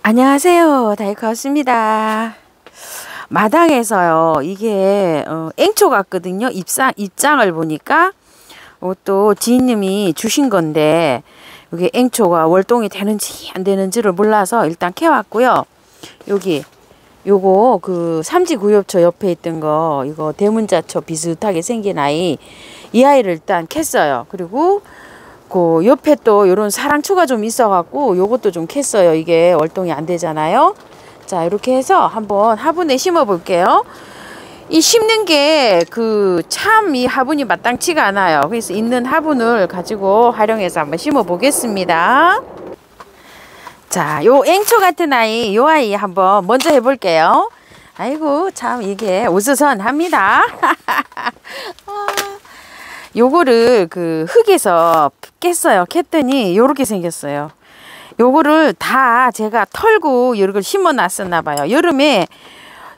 안녕하세요, 다이커스입니다. 마당에서요, 이게 앵초 같거든요. 입장을 보니까 또 지인님이 주신 건데 이게 앵초가 월동이 되는지 안 되는지를 몰라서 일단 캐왔고요. 여기 요거 그 삼지구엽초 옆에 있던 거, 이거 대문자초 비슷하게 생긴 아이, 이 아이를 일단 캤어요. 그리고 그 옆에 또 요런 사랑초가 좀 있어 갖고 요것도 좀 캤어요. 이게 월동이 안 되잖아요. 자, 이렇게 해서 한번 화분에 심어 볼게요. 이 심는 게 참 이 화분이 마땅치가 않아요. 그래서 있는 화분을 가지고 활용해서 한번 심어 보겠습니다. 자, 요 앵초 같은 아이, 요 아이 한번 먼저 해볼게요. 아이고, 참 이게 우스선합니다. 요거를 그 흙에서 깼어요. 깼더니 요렇게 생겼어요. 요거를 다 제가 털고 여러 걸 심어 놨었나 봐요. 여름에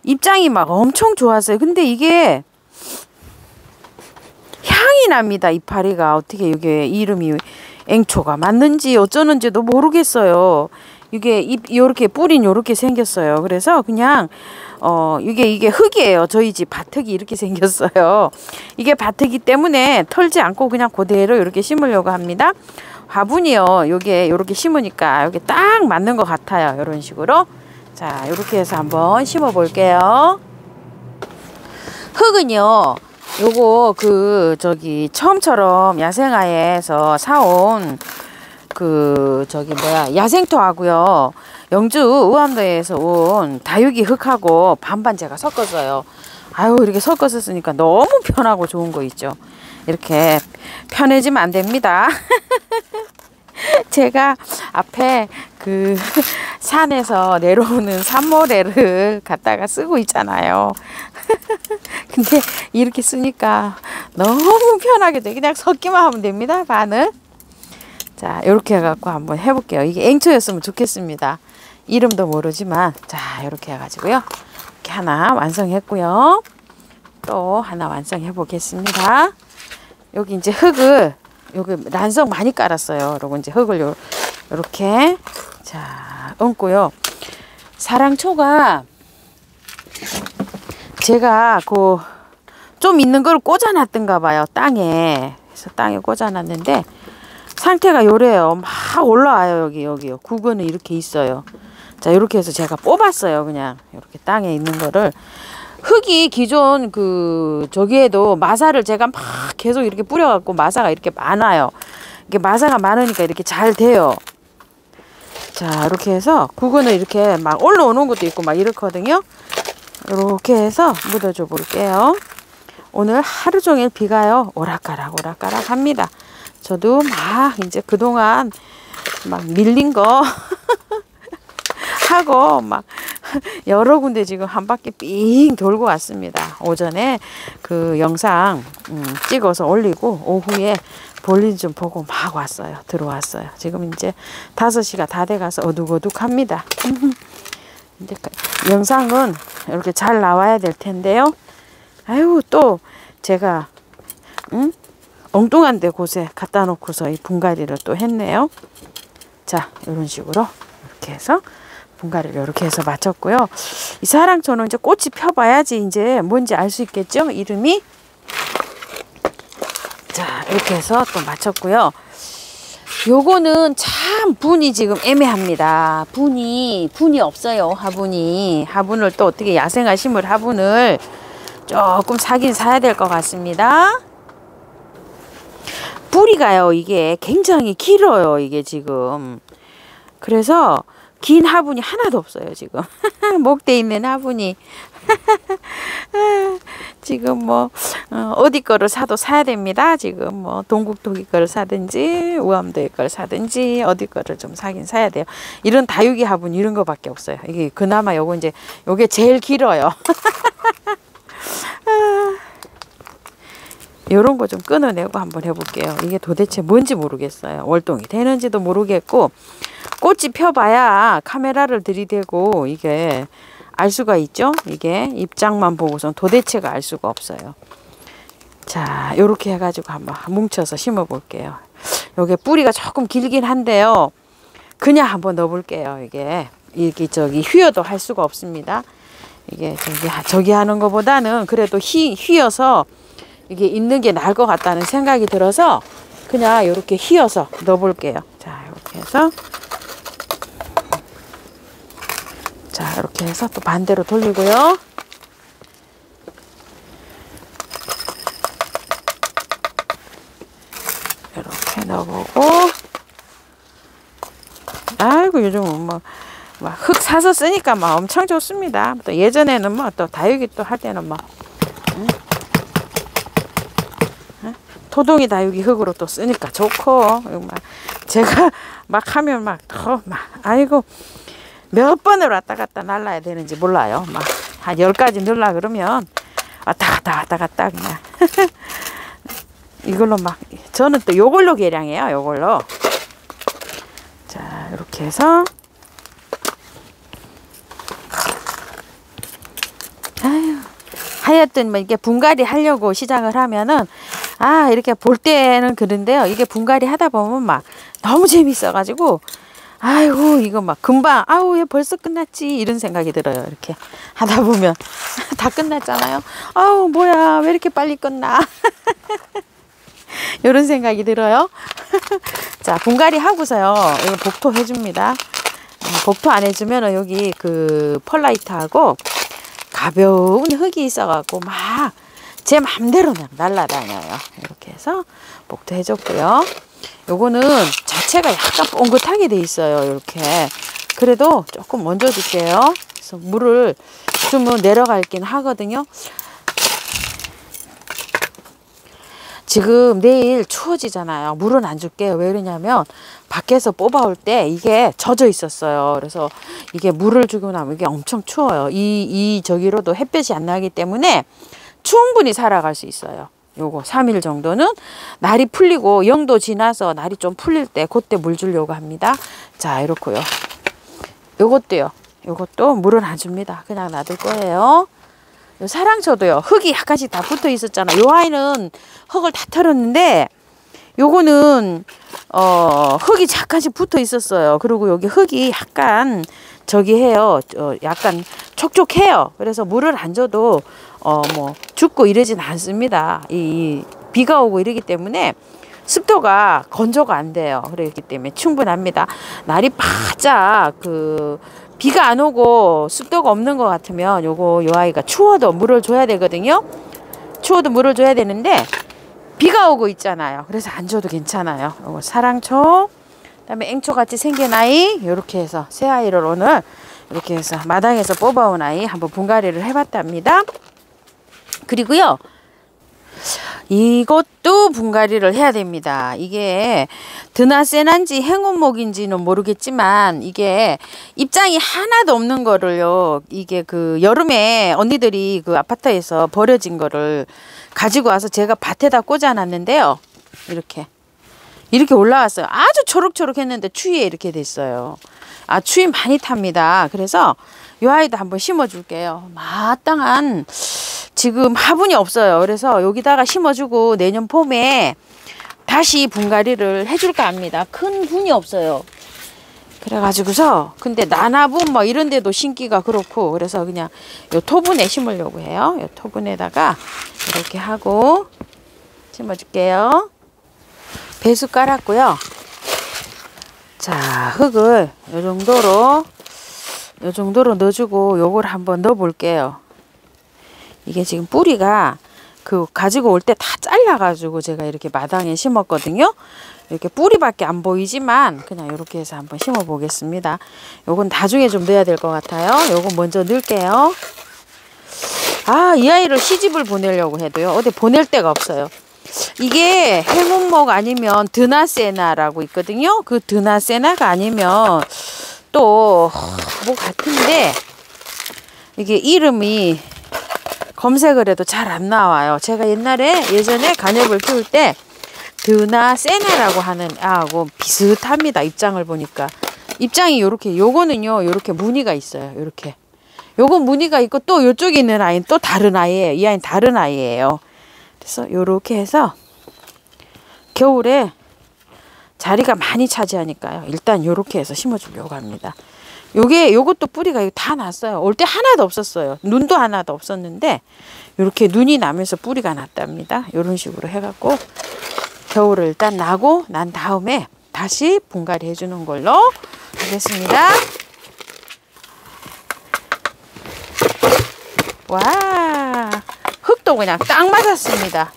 입장이 막 엄청 좋았어요. 근데 이게 향이 납니다. 이파리가. 어떻게 이게 이름이 앵초가 맞는지 어쩌는지도 모르겠어요. 이게 요렇게 뿌린 요렇게 생겼어요. 그래서 그냥 이게 흙이에요. 저희 집 밭흙이 이렇게 생겼어요. 이게 밭흙이기 때문에 털지 않고 그냥 그대로 이렇게 심으려고 합니다. 화분이요. 요게 요렇게 심으니까 여기 딱 맞는 것 같아요. 이런 식으로. 자, 요렇게 해서 한번 심어 볼게요. 흙은요. 요거 처음처럼 야생화에서 사온 야생토하고요. 영주 우암도에서 온 다육이 흙하고 반반 제가 섞었어요. 아유, 이렇게 섞어서 쓰니까 너무 편하고 좋은 거 있죠. 이렇게 편해지면 안 됩니다. 제가 앞에 산에서 내려오는 산모래를 갖다가 쓰고 있잖아요. 근데 이렇게 쓰니까 너무 편하게 돼. 그냥 섞기만 하면 됩니다. 반을. 자, 이렇게 해갖고 한번 해볼게요. 이게 앵초였으면 좋겠습니다. 이름도 모르지만. 자, 이렇게 해가지고요. 이렇게 하나 완성했고요. 또 하나 완성해 보겠습니다. 여기 이제 흙을, 여기 란석 많이 깔았어요. 그리고 이제 흙을 요렇게 자 얹고요. 사랑초가 제가 좀 있는 걸 꽂아놨던가 봐요. 땅에. 그래서 땅에 꽂아놨는데 상태가 요래요. 막 올라와요. 여기요. 구근은 이렇게 있어요. 자, 이렇게 해서 제가 뽑았어요. 그냥 이렇게 땅에 있는 거를. 흙이 기존 저기에도 마사를 제가 막 계속 이렇게 뿌려갖고 마사가 이렇게 많아요. 이게 마사가 많으니까 이렇게 잘 돼요. 자, 이렇게 해서 구근을 이렇게 막 올라오는 것도 있고 막 이렇거든요. 이렇게 해서 묻어줘 볼게요. 오늘 하루 종일 비가요. 오락가락 합니다. 저도 막 이제 그동안 막 밀린 거 하고 막 여러 군데 지금 한 바퀴 삥 돌고 왔습니다. 오전에 영상 찍어서 올리고 오후에 볼일 좀 보고 막 왔어요. 들어왔어요. 지금 이제 5시가 다 돼가서 어둑어둑합니다. 이제 영상은 이렇게 잘 나와야 될 텐데요. 아유, 또 제가 엉뚱한 데 곳에 갖다 놓고서 이 분갈이를 또 했네요. 자, 이런 식으로 이렇게 해서 분갈이를 이렇게 해서 마쳤고요. 이 사랑초는 이제 꽃이 펴봐야지 이제 뭔지 알 수 있겠죠? 이름이. 자, 이렇게 해서 또 마쳤고요. 요거는 참 분이 지금 애매합니다. 분이 없어요. 화분을 또 어떻게 야생화 심을 화분을 조금 사긴 사야 될 것 같습니다. 뿌리가요, 이게 굉장히 길어요. 이게 지금. 그래서 긴 화분이 하나도 없어요. 지금. 목대 있는 화분이. 지금 어디 거를 사도 사야 됩니다. 지금 동국토기 거를 사든지 우암도의 거를 사든지 어디 거를 좀 사긴 사야 돼요. 이런 다육이 화분 이런 거밖에 없어요. 이게 그나마 요게 제일 길어요. 요런 거 좀 끊어내고 한번 해볼게요. 이게 도대체 뭔지 모르겠어요. 월동이 되는지도 모르겠고, 꽃이 펴봐야 카메라를 들이대고 이게 알 수가 있죠. 이게 입장만 보고선 도대체가 알 수가 없어요. 자, 요렇게 해가지고 한번 뭉쳐서 심어 볼게요. 요게 뿌리가 조금 길긴 한데요. 그냥 한번 넣어볼게요. 이게 저기 휘어도 할 수가 없습니다. 이게 저기 하는 것보다는 그래도 휘어서 이게 있는 게 나을 것 같다는 생각이 들어서 그냥 이렇게 휘어서 넣어볼게요. 자, 이렇게 해서 자, 이렇게 해서 또 반대로 돌리고요. 이렇게 넣어보고, 아이고 요즘은 뭐 막 흙 사서 쓰니까 막 엄청 좋습니다. 또 예전에는 뭐 또 다육이 또 할 때는 뭐 토동이 다육이 흙으로 또 쓰니까 좋고, 막 제가 막 하면 막 더 막 아이고 몇 번을 왔다 갔다 날라야 되는지 몰라요. 막 한 10가지 넣으려 그러면 왔다 갔다 그냥 이걸로 막 저는 또 요걸로 계량해요. 요걸로. 자, 이렇게 해서 아유, 하여튼 뭐 이게 분갈이 하려고 시작을 하면은 이렇게 볼 때는 그런데요. 이게 분갈이 하다 보면 막 너무 재밌어가지고 아이고 이거 막 금방 아우 얘 벌써 끝났지 이런 생각이 들어요. 이렇게 하다 보면 다 끝났잖아요. 아우 뭐야 왜 이렇게 빨리 끝나 이런 생각이 들어요. 자, 분갈이 하고서요. 이거 복토 해줍니다. 복토 안 해주면은 여기 그 펄라이트하고 가벼운 흙이 있어갖고 막 제 맘대로 그냥 날라다녀요. 이렇게 해서 복토 해줬고요. 요거는 자체가 약간 뻥긋하게 돼 있어요. 이렇게. 그래도 조금 얹어줄게요. 그래서 물을 좀 내려갈긴 하거든요. 지금 내일 추워지잖아요. 물은 안 줄게요. 왜 그러냐면 밖에서 뽑아올 때 이게 젖어 있었어요. 그래서 이게 물을 주고 나면 이게 엄청 추워요. 저기로도 햇볕이 안 나기 때문에 충분히 살아갈 수 있어요. 요거 3일 정도는 날이 풀리고 0도 지나서 날이 좀 풀릴 때 그때 물 주려고 합니다. 자, 이렇고요. 요것도요. 요것도 물은 안 줍니다. 그냥 놔둘 거예요. 요 사랑초도요. 흙이 약간씩 다 붙어 있었잖아. 요 아이는 흙을 다 털었는데 요거는 흙이 약간씩 붙어 있었어요. 그리고 여기 흙이 약간 저기 해요. 약간 촉촉해요. 그래서 물을 안 줘도 뭐 죽고 이러진 않습니다. 비가 오고 이러기 때문에 습도가 건조가 안 돼요. 그렇기 때문에 충분합니다. 날이 바짝 비가 안 오고 습도가 없는 것 같으면 요 아이가 추워도 물을 줘야 되거든요. 추워도 물을 줘야 되는데 비가 오고 있잖아요. 그래서 안 줘도 괜찮아요. 요거 사랑초, 그다음에 앵초같이 생긴 아이, 이렇게 해서 새 아이를 오늘 이렇게 해서 마당에서 뽑아온 아이 한번 분갈이를 해봤답니다. 그리고요, 이것도 분갈이를 해야 됩니다. 이게 드나세난지 행운목인지는 모르겠지만 이게 입장이 하나도 없는 거를요. 이게 여름에 언니들이 아파트에서 버려진 거를 가지고 와서 제가 밭에다 꽂아놨는데요. 이렇게 올라왔어요. 아주 초록초록했는데 추위에 이렇게 됐어요. 추위 많이 탑니다. 그래서 이 아이도 한번 심어줄게요. 마땅한 지금 화분이 없어요. 그래서 여기다가 심어주고 내년 봄에 다시 분갈이를 해줄까 합니다. 큰 분이 없어요. 그래가지고서 근데 나나분 뭐 이런 데도 심기가 그렇고 그래서 그냥 요 토분에 심으려고 해요. 요 토분에다가 이렇게 하고 심어줄게요. 배수 깔았고요. 자, 흙을 요 정도로 넣어주고 요걸 한번 넣어 볼게요. 이게 지금 뿌리가 가지고 올 때 다 잘라가지고 제가 이렇게 마당에 심었거든요. 이렇게 뿌리밖에 안 보이지만 그냥 이렇게 해서 한번 심어 보겠습니다. 요건 나중에 좀 넣어야 될 것 같아요. 요건 먼저 넣을게요. 이 아이를 시집을 보내려고 해도요. 어디 보낼 데가 없어요. 이게 행운목 아니면 드나세나라고 있거든요. 그 드나세나가 아니면 또 뭐 같은데 이게 이름이 검색을 해도 잘 안 나와요. 제가 예전에 간엽을 키울 때 드나세나라고 하는 아하고 비슷합니다. 입장을 보니까. 입장이 요거는요. 요렇게 무늬가 있어요. 요렇게. 요거 무늬가 있고 또 요쪽에 있는 아이는 또 다른 아이예요. 이 아이는 다른 아이예요. 그래서 요렇게 해서 겨울에 자리가 많이 차지하니까요. 일단 요렇게 해서 심어주려고 합니다. 요것도 뿌리가 다 났어요. 올 때 하나도 없었어요. 눈도 하나도 없었는데 이렇게 눈이 나면서 뿌리가 났답니다. 이런 식으로 해갖고 겨울을 일단 나고 난 다음에 다시 분갈이 해주는 걸로 하겠습니다. 와, 흙도 그냥 딱 맞았습니다.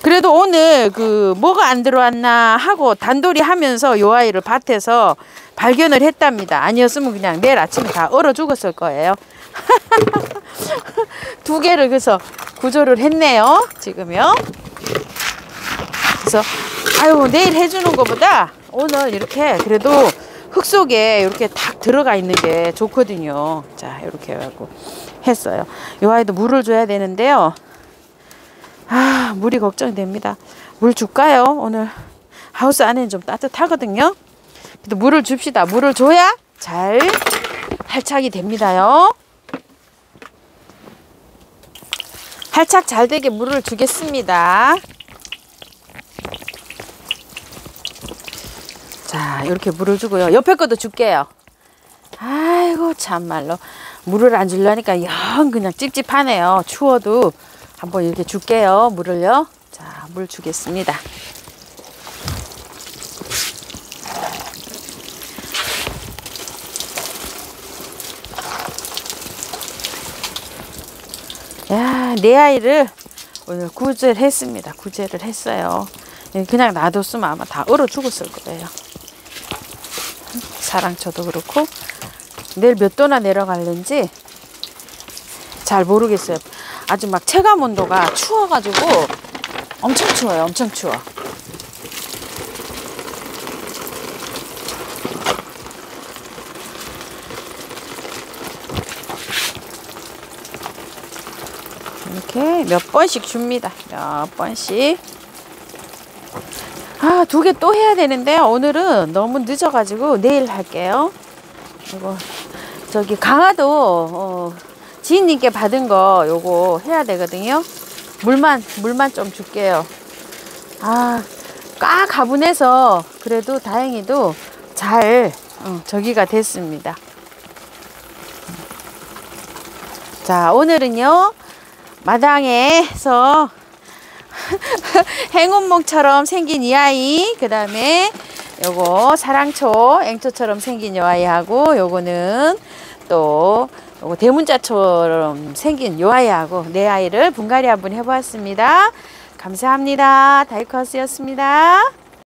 그래도 오늘 뭐가 안 들어왔나 하고 단돌이 하면서 요 아이를 밭에서 발견을 했답니다. 아니었으면 그냥 내일 아침에 다 얼어 죽었을 거예요. 두 개를 그래서 구조를 했네요. 지금요. 그래서 아유, 내일 해주는 것보다 오늘 이렇게 그래도 흙 속에 이렇게 딱 들어가 있는 게 좋거든요. 자, 이렇게 해갖고 했어요. 요 아이도 물을 줘야 되는데요. 아, 물이 걱정됩니다. 물 줄까요? 오늘 하우스 안에는 좀 따뜻하거든요. 그래도 물을 줍시다. 물을 줘야 잘 활착이 됩니다요. 활착 잘 되게 물을 주겠습니다. 자, 이렇게 물을 주고요. 옆에 것도 줄게요. 아이고, 참말로 물을 안 주려니까 영 그냥 찝찝하네요. 추워도 한번 이렇게 줄게요. 물을요. 자, 물 주겠습니다. 야, 내 아이를 오늘 구제를 했습니다. 구제를 했어요. 그냥 놔뒀으면 아마 다 얼어 죽었을 거예요. 사랑초도 그렇고 내일 몇 도나 내려갈는지 잘 모르겠어요. 아주 막 체감 온도가 추워가지고 엄청 추워요. 엄청 추워. 이렇게 몇 번씩 줍니다. 몇 번씩. 아, 2개 또 해야 되는데 오늘은 너무 늦어가지고 내일 할게요. 이거 저기 강화도 지인님께 받은 거 요거 해야 되거든요. 물만 좀 줄게요. 아, 까 가분해서 그래도 다행히도 잘 저기가 됐습니다. 자, 오늘은요 마당에서 행운목처럼 생긴 이 아이, 그 다음에 요거 사랑초, 앵초처럼 생긴 요 아이하고 요거는 또 요거 대문자처럼 생긴 요 아이하고 네 아이를 분갈이 한번 해보았습니다. 감사합니다. 다이커스였습니다.